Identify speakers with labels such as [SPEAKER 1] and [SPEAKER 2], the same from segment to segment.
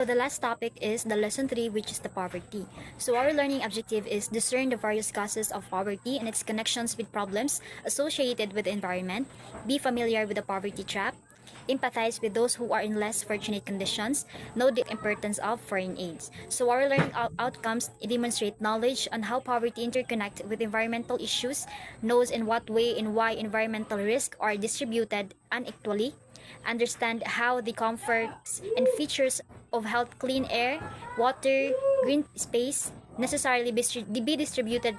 [SPEAKER 1] So the last topic is the lesson 3, which is the poverty. So our learning objective is discern the various causes of poverty and its connections with problems associated with the environment, be familiar with the poverty trap, empathize with those who are in less fortunate conditions, know the importance of foreign aids. So our learning outcomes demonstrate knowledge on how poverty interconnect with environmental issues, knows in what way and why environmental risks are distributed unequally, understand how the comforts and features of health, clean air, water, green space necessarily be distributed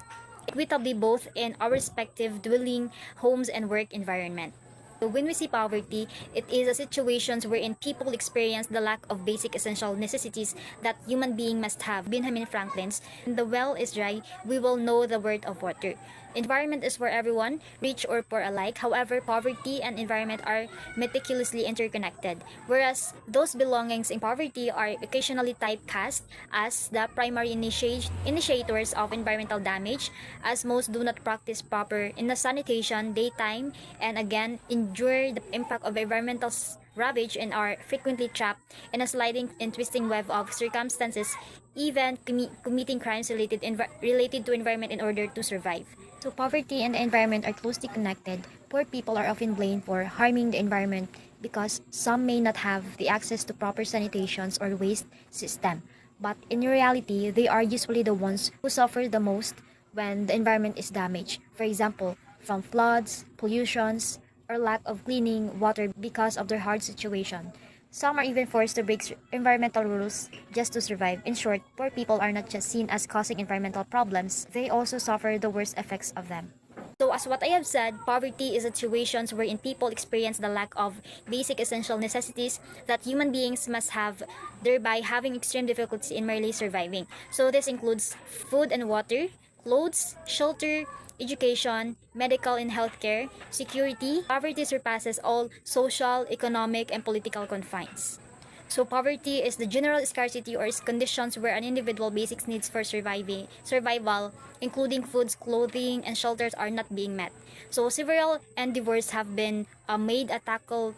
[SPEAKER 1] equitably both in our respective dwelling, homes, and work environment. So when we see poverty, it is a situations wherein people experience the lack of basic essential necessities that human being must have. Benjamin Franklin's, when the well is dry, we will know the worth of water. Environment is for everyone, rich or poor alike. However, poverty and environment are meticulously interconnected, whereas those belongings in poverty are occasionally typecast as the primary initiators of environmental damage, as most do not practice proper in the sanitation, daytime, and again endure the impact of environmental ravage and are frequently trapped in a sliding and twisting web of circumstances, even committing crimes related to environment in order to survive. So poverty and the environment are closely connected. Poor people are often blamed for harming the environment because some may not have the access to proper sanitations or waste system. But in reality, they are usually the ones who suffer the most when the environment is damaged. For example, from floods, pollutions, or lack of cleaning water because of their hard situation. Some are even forced to break environmental rules just to survive. In short, poor people are not just seen as causing environmental problems, they also suffer the worst effects of them. So as what I have said, poverty is situations wherein people experience the lack of basic essential necessities that human beings must have, thereby having extreme difficulties in merely surviving. So this includes food and water, clothes, shelter, education, medical and healthcare, security. Poverty surpasses all social, economic, and political confines. So poverty is the general scarcity or conditions where an individual basic needs for survival, including foods, clothing, and shelters, are not being met. So several endeavors have been made to tackle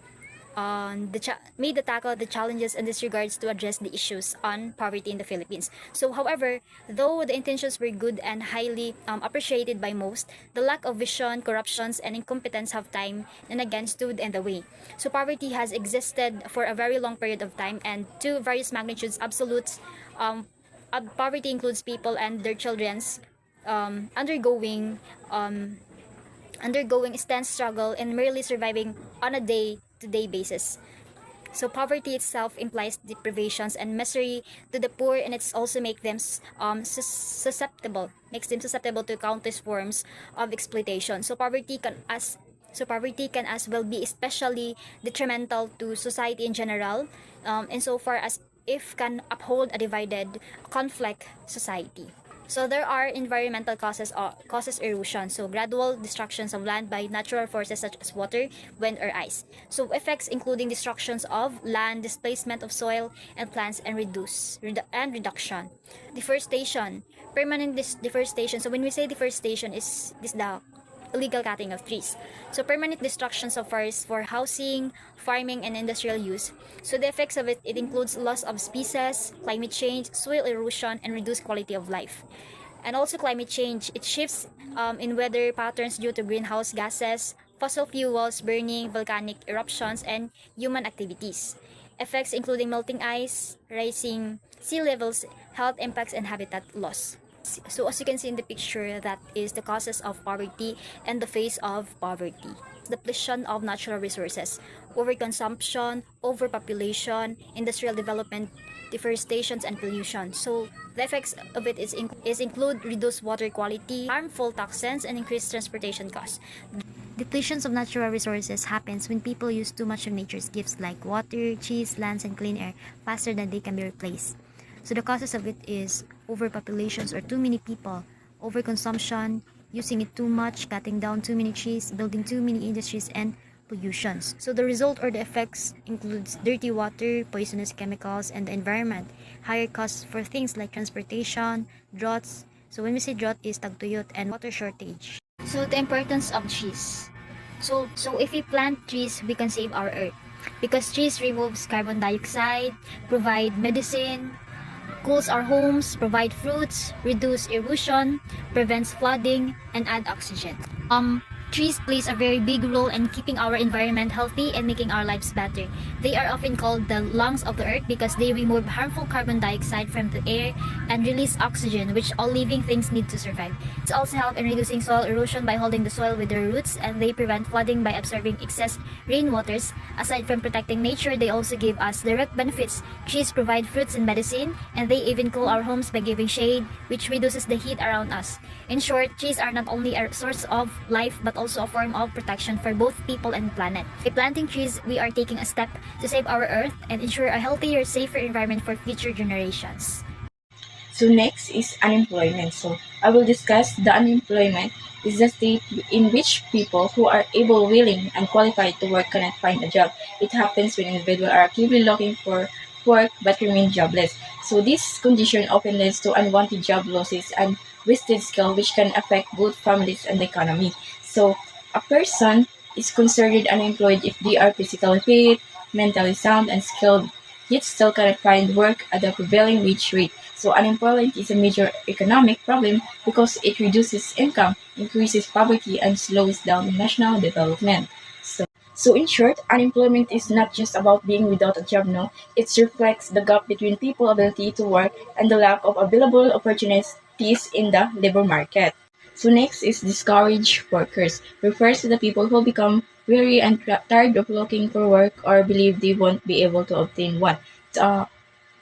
[SPEAKER 1] the challenges in this regards to address the issues on poverty in the Philippines. So, however, though the intentions were good and highly appreciated by most, the lack of vision, corruptions, and incompetence have time and again stood in the way. So, poverty has existed for a very long period of time and to various magnitudes, absolutes. Poverty includes people and their children's undergoing intense struggle and merely surviving on a day-to-day basis. So poverty itself implies deprivations and misery to the poor, and it's also makes them susceptible to countless forms of exploitation. So poverty can as well be especially detrimental to society in general, insofar as if can uphold a divided conflict society. So there are environmental causes erosion, so gradual destructions of land by natural forces such as water, wind, or ice. So effects including destructions of land, displacement of soil and plants, and reduction. Deforestation, permanent deforestation. So when we say deforestation, is this the illegal cutting of trees. So permanent destructions of forests for housing, farming, and industrial use. So the effects of it includes loss of species, climate change, soil erosion, and reduced quality of life. And also climate change, it shifts in weather patterns due to greenhouse gases, fossil fuels burning, volcanic eruptions, and human activities. Effects including melting ice, rising sea levels, health impacts, and habitat loss. So as you can see in the picture, that is the causes of poverty and the face of poverty. Depletion of natural resources, overconsumption, overpopulation, industrial development, deforestation, and pollution. So the effects of it is include reduced water quality, harmful toxins, and increased transportation costs. Depletions of natural resources happens when people use too much of nature's gifts like water, cheese, lands, and clean air faster than they can be replaced. So the causes of it is overpopulations or too many people, overconsumption, using it too much, cutting down too many trees, building too many industries, and pollutions. So the result or the effects includes dirty water, poisonous chemicals, and the environment. Higher costs for things like transportation, droughts. So when we say drought is tagtuyot, and water shortage. So the importance of trees. So if we plant trees, we can save our earth. because trees removes carbon dioxide, provide medicine, cools our homes, provide fruits, reduce erosion, prevents flooding, and add oxygen. Trees plays a very big role in keeping our environment healthy and making our lives better. They are often called the lungs of the earth because they remove harmful carbon dioxide from the air and release oxygen, which all living things need to survive. It's also help in reducing soil erosion by holding the soil with their roots, and they prevent flooding by absorbing excess rainwaters. Aside from protecting nature, they also give us direct benefits. Trees provide fruits and medicine, and they even cool our homes by giving shade, which reduces the heat around us. In short, trees are not only a source of life but also a form of protection for both people and planet. By planting trees, we are taking a step to save our earth and ensure a healthier, safer environment for future generations.
[SPEAKER 2] So next is unemployment. So I will discuss the unemployment is the state in which people who are able, willing, and qualified to work cannot find a job. It happens when individuals are actively looking for work but remain jobless. So this condition often leads to unwanted job losses and wasted skill which can affect both families and the economy. So a person is considered unemployed if they are physically fit, mentally sound, and skilled, yet still cannot find work at the prevailing wage rate. So unemployment is a major economic problem because it reduces income, increases poverty, and slows down national development. So in short, unemployment is not just about being without a job, no. It reflects the gap between people's ability to work and the lack of available opportunities in the labor market. So next is discouraged workers. Refers to the people who become weary and tired of looking for work or believe they won't be able to obtain one. Uh,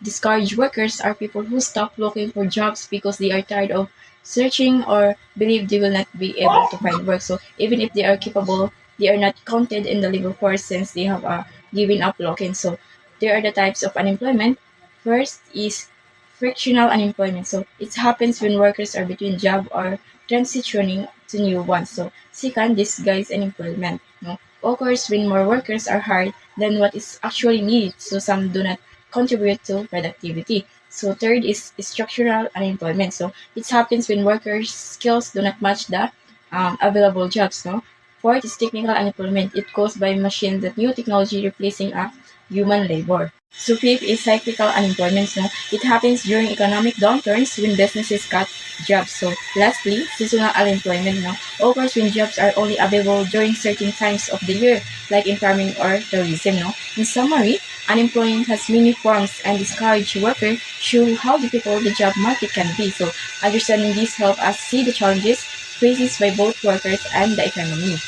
[SPEAKER 2] Discouraged workers are people who stop looking for jobs because they are tired of searching or believe they will not be able to find work. So even if they are capable, they are not counted in the labor force since they have given up looking. So there are the types of unemployment. First is frictional unemployment. So it happens when workers are between job or transitioning to new ones. So second, disguised unemployment. No, occurs when more workers are hired than what is actually needed. So some do not contribute to productivity. So third is structural unemployment. So it happens when workers' skills do not match the available jobs. No. Fourth is technical unemployment. It caused by machines that new technology replacing a human labor. So fifth is cyclical unemployment. No. It happens during economic downturns when businesses cut jobs. So lastly, seasonal unemployment no, occurs when jobs are only available during certain times of the year, like in farming or tourism. No. In summary, unemployment has many forms and discouraged workers show how difficult the job market can be. So understanding this helps us see the challenges faced by both workers and the economy.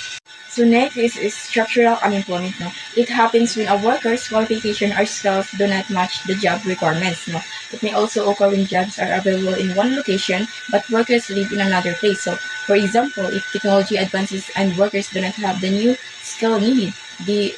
[SPEAKER 2] So next is structural unemployment. No? It happens when a worker's qualification or skills do not match the job requirements. No? It may also occur when jobs are available in one location but workers live in another place. So for example, if technology advances and workers do not have the new skill needed, they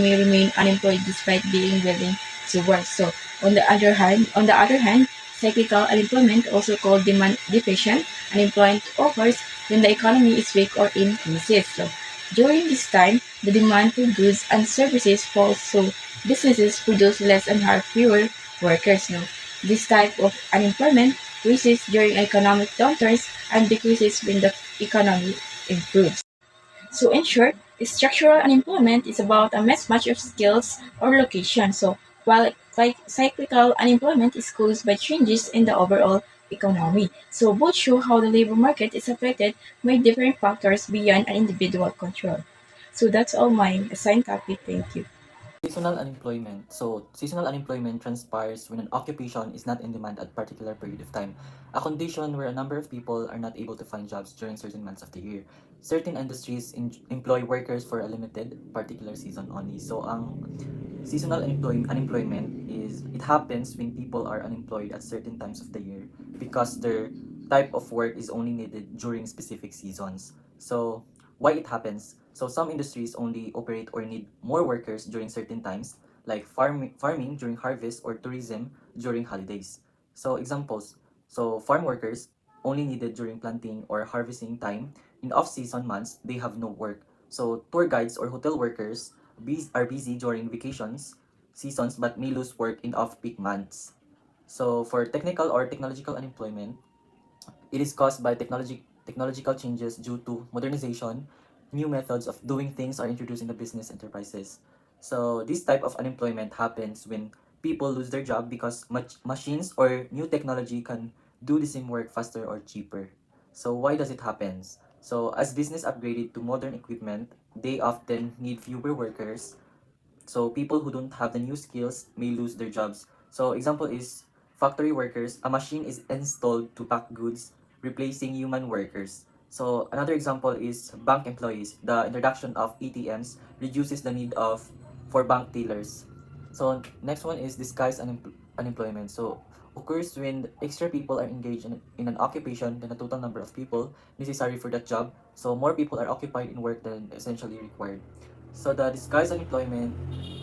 [SPEAKER 2] may remain unemployed despite being willing to work. So on the other hand, cyclical unemployment, also called demand deficient unemployment, occurs when the economy is weak or in crisis. So during this time, the demand for goods and services falls, so businesses produce less and hire fewer workers. No? This type of unemployment rises during economic downturns and decreases when the economy improves. So in short, structural unemployment is about a mismatch of skills or location. So while cyclical unemployment is caused by changes in the overall economy. So both show how the labor market is affected by different factors beyond an individual control. So that's all my assigned topic. Thank you.
[SPEAKER 3] Seasonal unemployment. So, seasonal unemployment transpires when an occupation is not in demand at a particular period of time, a condition where a number of people are not able to find jobs during certain months of the year. Certain industries employ workers for a limited particular season only. So, ang seasonal unemployment is it happens when people are unemployed at certain times of the year because their type of work is only needed during specific seasons. So, why it happens? So some industries only operate or need more workers during certain times, like farming during harvest or tourism during holidays. So examples, so farm workers only needed during planting or harvesting time. In off-season months, they have no work. So tour guides or hotel workers are busy during vacations seasons but may lose work in off-peak months. So for technical or technological unemployment, it is caused by technological changes due to modernization. New methods of doing things are introduced in the business enterprises. So this type of unemployment happens when people lose their job because machines or new technology can do the same work faster or cheaper. So why does it happen? So as business upgraded to modern equipment, they often need fewer workers. So people who don't have the new skills may lose their jobs. So example is factory workers, a machine is installed to pack goods, replacing human workers. So another example is bank employees. The introduction of ATMs reduces the need of for bank tellers. So next one is disguised unemployment. So occurs when extra people are engaged in an occupation than the total number of people necessary for that job. So more people are occupied in work than essentially required. So the disguised unemployment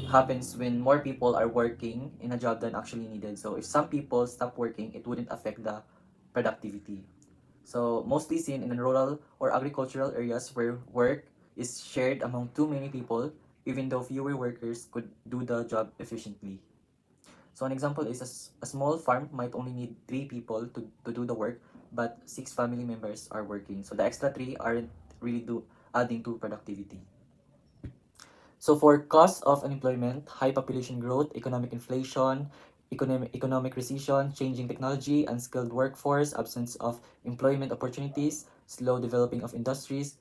[SPEAKER 3] happens when more people are working in a job than actually needed. So if some people stop working, it wouldn't affect the productivity. So mostly seen in rural or agricultural areas where work is shared among too many people, even though fewer workers could do the job efficiently. So an example is a small farm might only need 3 people to do the work, but 6 family members are working. So the extra 3 aren't really adding to productivity. So for cause of unemployment, high population growth, economic inflation, economic recession, changing technology, unskilled workforce, absence of employment opportunities, slow developing of industries,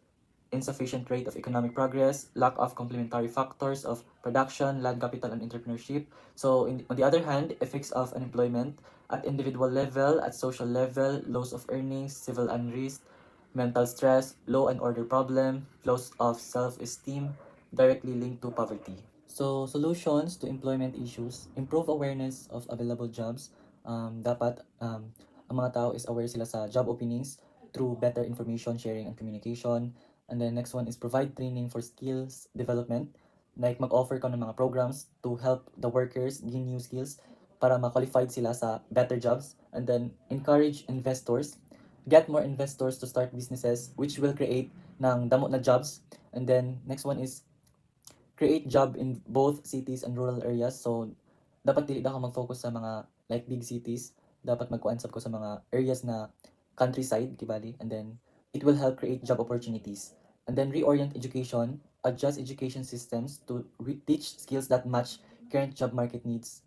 [SPEAKER 3] insufficient rate of economic progress, lack of complementary factors of production, land capital, and entrepreneurship. So on the other hand, effects of unemployment at individual level, at social level, loss of earnings, civil unrest, mental stress, law and order problem, loss of self-esteem, directly linked to poverty. So, solutions to employment issues, improve awareness of available jobs. Dapat ang mga tao is aware sila sa job openings through better information sharing and communication. And then next one is provide training for skills development. Like mag-offer ka ng mga programs to help the workers gain new skills para ma-qualified sila sa better jobs. And then encourage investors. Get more investors to start businesses which will create ng damo na jobs. And then next one is create job in both cities and rural areas. So, dapat dili ka mag-focus sa mga like big cities. Dapat magkuansap ko sa mga areas na countryside, kibali. And then, it will help create job opportunities. And then, reorient education, adjust education systems to teach skills that match current job market needs.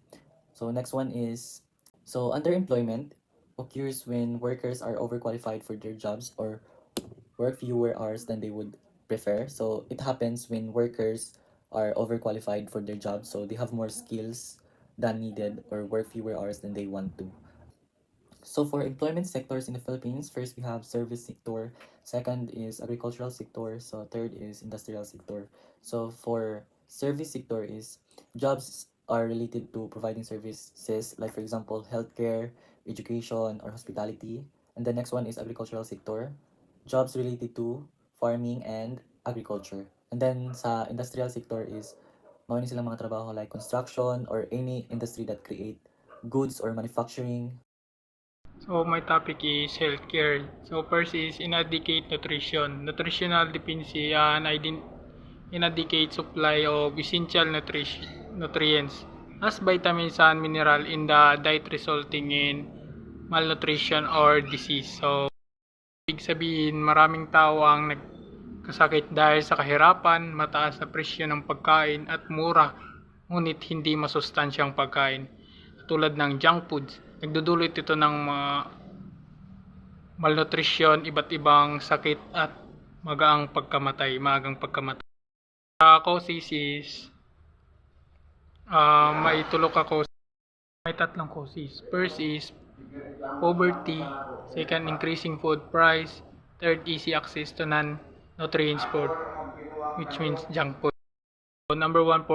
[SPEAKER 3] So, next one is, so underemployment occurs when workers are overqualified for their jobs or work fewer hours than they would prefer. So it happens when workers are overqualified for their jobs, so they have more skills than needed or work fewer hours than they want to. So for employment sectors in the Philippines, first we have service sector, second is agricultural sector, so third is industrial sector. So for service sector is jobs are related to providing services like for example healthcare, education, or hospitality. And the next one is agricultural sector, jobs related to farming and agriculture. And then sa industrial sector is mao ni silang mga trabaho like construction or any industry that create goods or manufacturing.
[SPEAKER 4] So my topic is healthcare. So first is inadequate nutrition. Nutritional deficiency and inadequate supply of essential nutrients as vitamins and mineral in the diet resulting in malnutrition or disease. So ibig sabihin maraming tao ang nagkasakit dahil sa kahirapan, mataas na presyo ng pagkain at mura ngunit hindi masustansyang pagkain tulad ng junk foods. Nagdudulot ito ng malnutrition, iba't ibang sakit at maagang pagkamatay. Causes is may tatlong causes. First is poverty, second increasing food price, third easy access to non-nutrients food, which means junk food. So, number 1,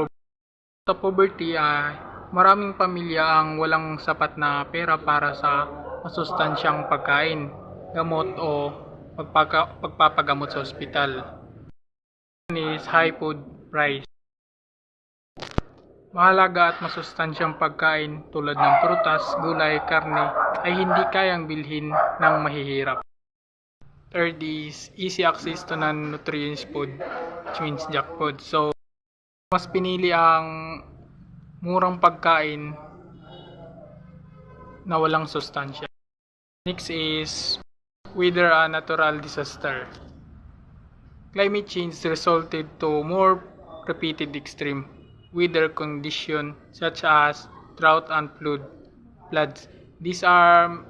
[SPEAKER 4] sa poverty maraming pamilya ang walang sapat na pera para sa masustansyang pagkain, gamot o pagpapagamot sa ospital. One is high food price. Mahalaga at masustansyang pagkain tulad ng prutas, gulay, karne ay hindi kayang bilhin ng mahihirap. Third is easy access to non-nutrients food, which means junk food. So, mas pinili ang murang pagkain na walang sustansya. Next is weather and natural disaster. Climate change resulted to more repeated extreme weather conditions such as drought and floods. These are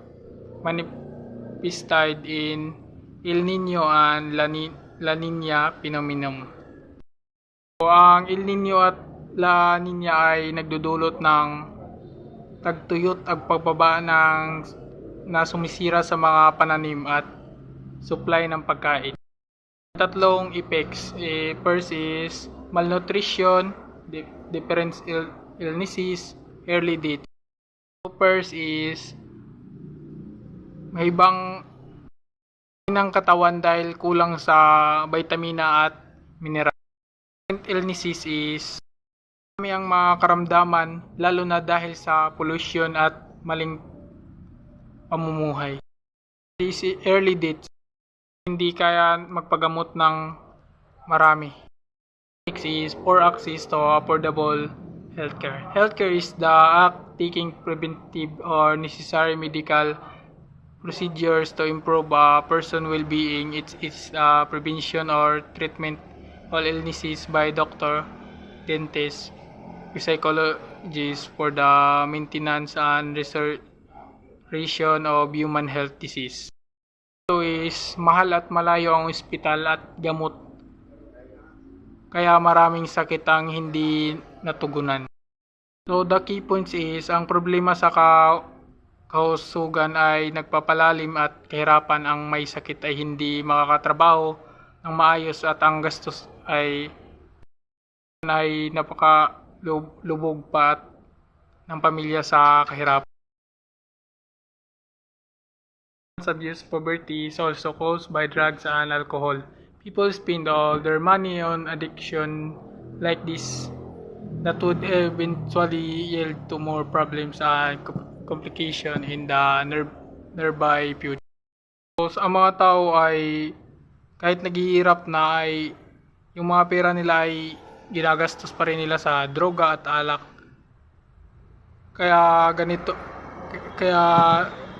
[SPEAKER 4] manifested in El Nino and La Nina phenomenon. So, ang El Nino at La Nina ay nagdudulot ng tagtuyot at pagbaba na sumisira sa mga pananim at supply ng pagkain. Tatlong effects. First is malnutrition, different illnesses, early death. First is may ibang ng katawan dahil kulang sa vitamina at mineral. Illnesses is marami ang mga karamdaman lalo na dahil sa pollution at maling pamumuhay. This is early death. Hindi kaya magpagamot ng marami. Next is poor access to affordable healthcare. Healthcare is the act taking preventive or necessary medical procedures to improve a person's well-being. It's prevention or treatment all illnesses by doctor, dentist, psychologists for the maintenance and restoration of human health disease. Ito is mahal at malayo ang ospital at gamot. Kaya maraming sakit ang hindi natugunan. So the key points is ang problema sa kahusugan ay nagpapalalim at kahirapan ang may sakit ay hindi makakatrabaho ng maayos at ang gastos ay napakalubog pa ng pamilya sa kahirapan. Abuse, poverty is also caused by drugs and alcohol. People spend all their money on addiction like this that would eventually yield to more problems and complication in the nearby future. So, ang mga tao ay kahit naghihirap na ay yung mga pera nila ay ginagastos pa rin nila sa droga at alak. Kaya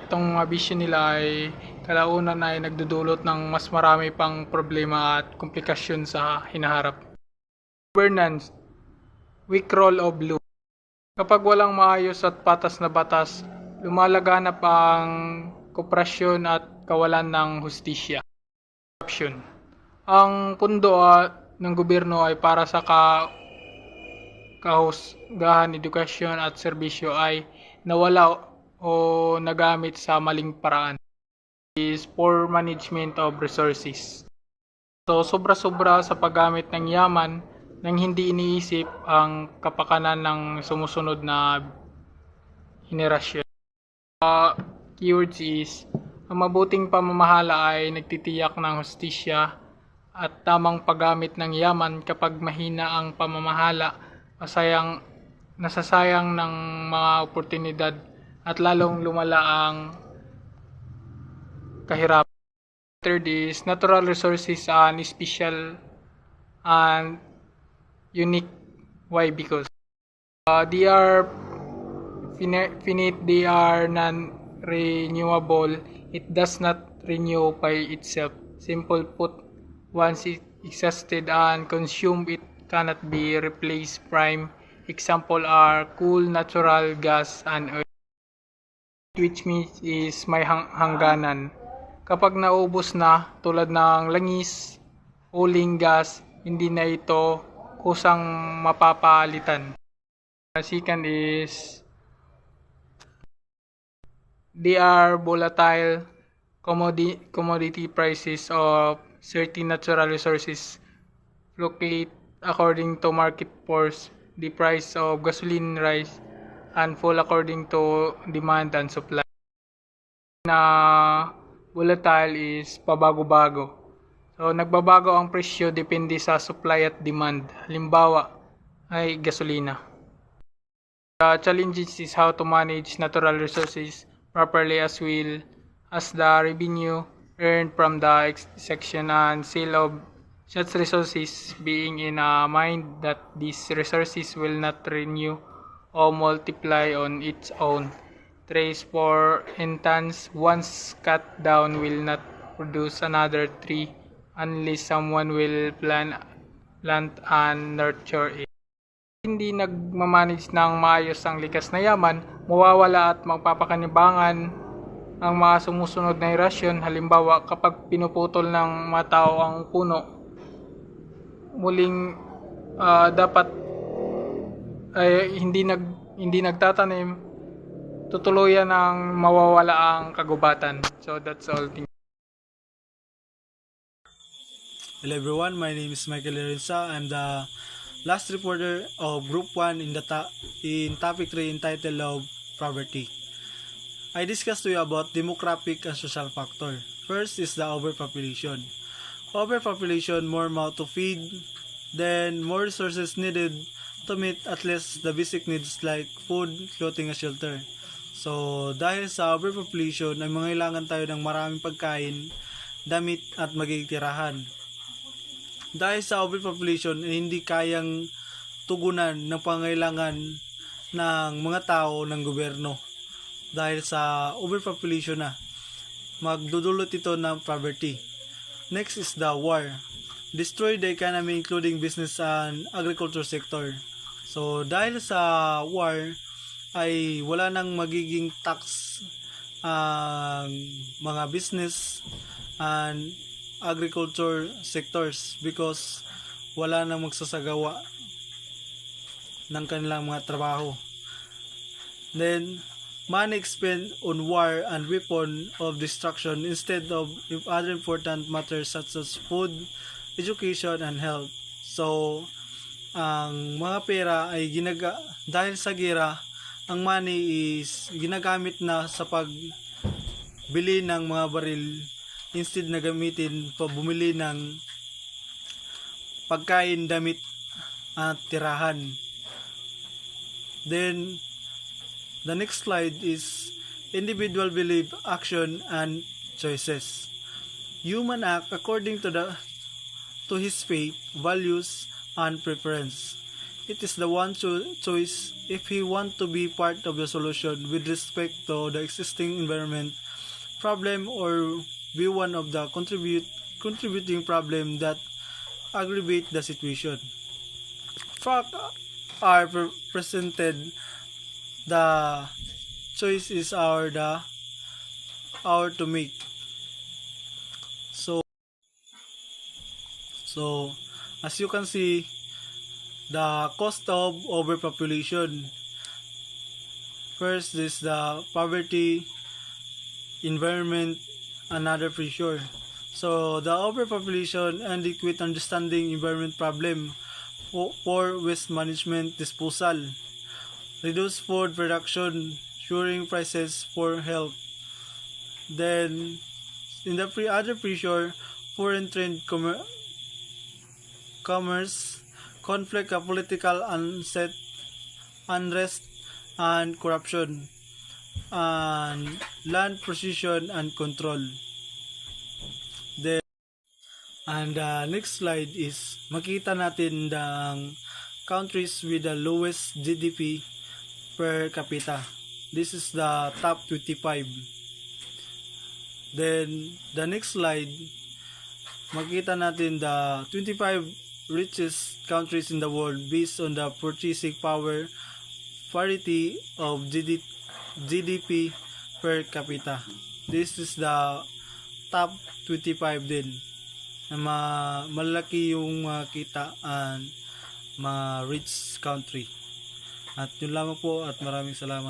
[SPEAKER 4] itong mga bisyo nila ay kalaunan ay nagdudulot ng mas marami pang problema at komplikasyon sa hinaharap. Governance, weak role of law. Kapag walang maayos at patas na batas, lumalaganap ang korupsyon at kawalan ng hustisya. Corruption. Ang pundo ng gobyerno ay para sa kahusgahan, edukasyon at serbisyo ay nawala o nagamit sa maling paraan. Is poor management of resources. So sobra-sobra sa paggamit ng yaman nang hindi iniisip ang kapakanan ng sumusunod na henerasyon. Keywords is ang mabuting pamamahala ay nagtitiyak ng hustisya at tamang paggamit ng yaman. Kapag mahina ang pamamahala, nasasayang ng mga oportunidad at lalong lumala ang kahirapan. Third is natural resources and special and unique. Why? Because they are finite, they are non-renewable. It does not renew by itself. Simple put, once it existed and consumed, it cannot be replaced. Prime example are coal, natural gas, and earth, which means is may hangganan. Kapag naubos na, tulad ng langis, uling, gas, hindi na ito kusang mapapalitan. Second is they are volatile. Commodity prices of certain natural resources fluctuate according to market force. The price of gasoline rise and fall according to demand and supply. Na volatile is pabago-bago. So nagbabago ang presyo depende sa supply at demand. Halimbawa ay gasolina. The challenges is how to manage natural resources properly as well as the revenue earned from the extraction and sale of such resources, being in a mind that these resources will not renew or multiply on its own. Trees, for instance, once cut down will not produce another tree unless someone will plant and nurture it. hindi nagmamanage ng maayos ang likas na yaman, mawawala at magpapakanibangan ang mga sumusunod na irasyon. Halimbawa, kapag pinuputol ng mga tao ang puno, muling dapat ay hindi nagtatanim, tutuluyan ang mawawala ang kagubatan. So that's all.
[SPEAKER 5] Hello everyone, my name is Michael Lorenza. I'm the last reporter of Group 1 in Topic 3 entitled of Poverty. I discussed to you about demographic and social factor. First is the overpopulation. Overpopulation, more mouth to feed, then more resources needed to meet at least the basic needs like food, clothing, and shelter. So, dahil sa overpopulation, ay mangailangan tayo ng maraming pagkain, damit, at magiging tirahan. Dahil sa overpopulation ay hindi kayang tugunan ng pangailangan ng mga tao ng gobyerno. Dahil sa overpopulation na, magdudulot ito ng poverty. Next is the war. Destroy the economy including business and agriculture sector. So dahil sa war ay wala nang magiging tax ang mga business and agriculture sectors because wala nang magsasagawa ng kanilang mga trabaho. Then, money spent on war and weapon of destruction instead of other important matters such as food, education, and health. So, ang mga pera ay dahil sa gera, ang money is ginagamit na sa pagbili ng mga baril instead na gamitin bumili ng pagkain, damit at tirahan. Then the next slide is individual belief, action, and choices. Human act according to his faith, values, and preference. It is the one choice if he want to be part of the solution with respect to the existing environment problem or be one of the contributing problem that aggravate the situation. Facts are presented. The choice is our to make. So as you can see, the cost of overpopulation. First is the poverty, environment, another pressure. So the overpopulation and inadequate understanding environment problem, poor waste management disposal, reduce food production, soaring prices for health. Then in the other pressure, foreign trade commerce, conflict of political unrest and corruption, and land possession and control. And next slide is makita natin ang countries with the lowest GDP per capita. This is the top 25. Then the next slide, makita natin the 25 richest countries in the world based on the purchasing power parity of GDP per capita. This is the top 25 din na malaki yung kita and mga rich country. At yun lamang po at maraming salamat.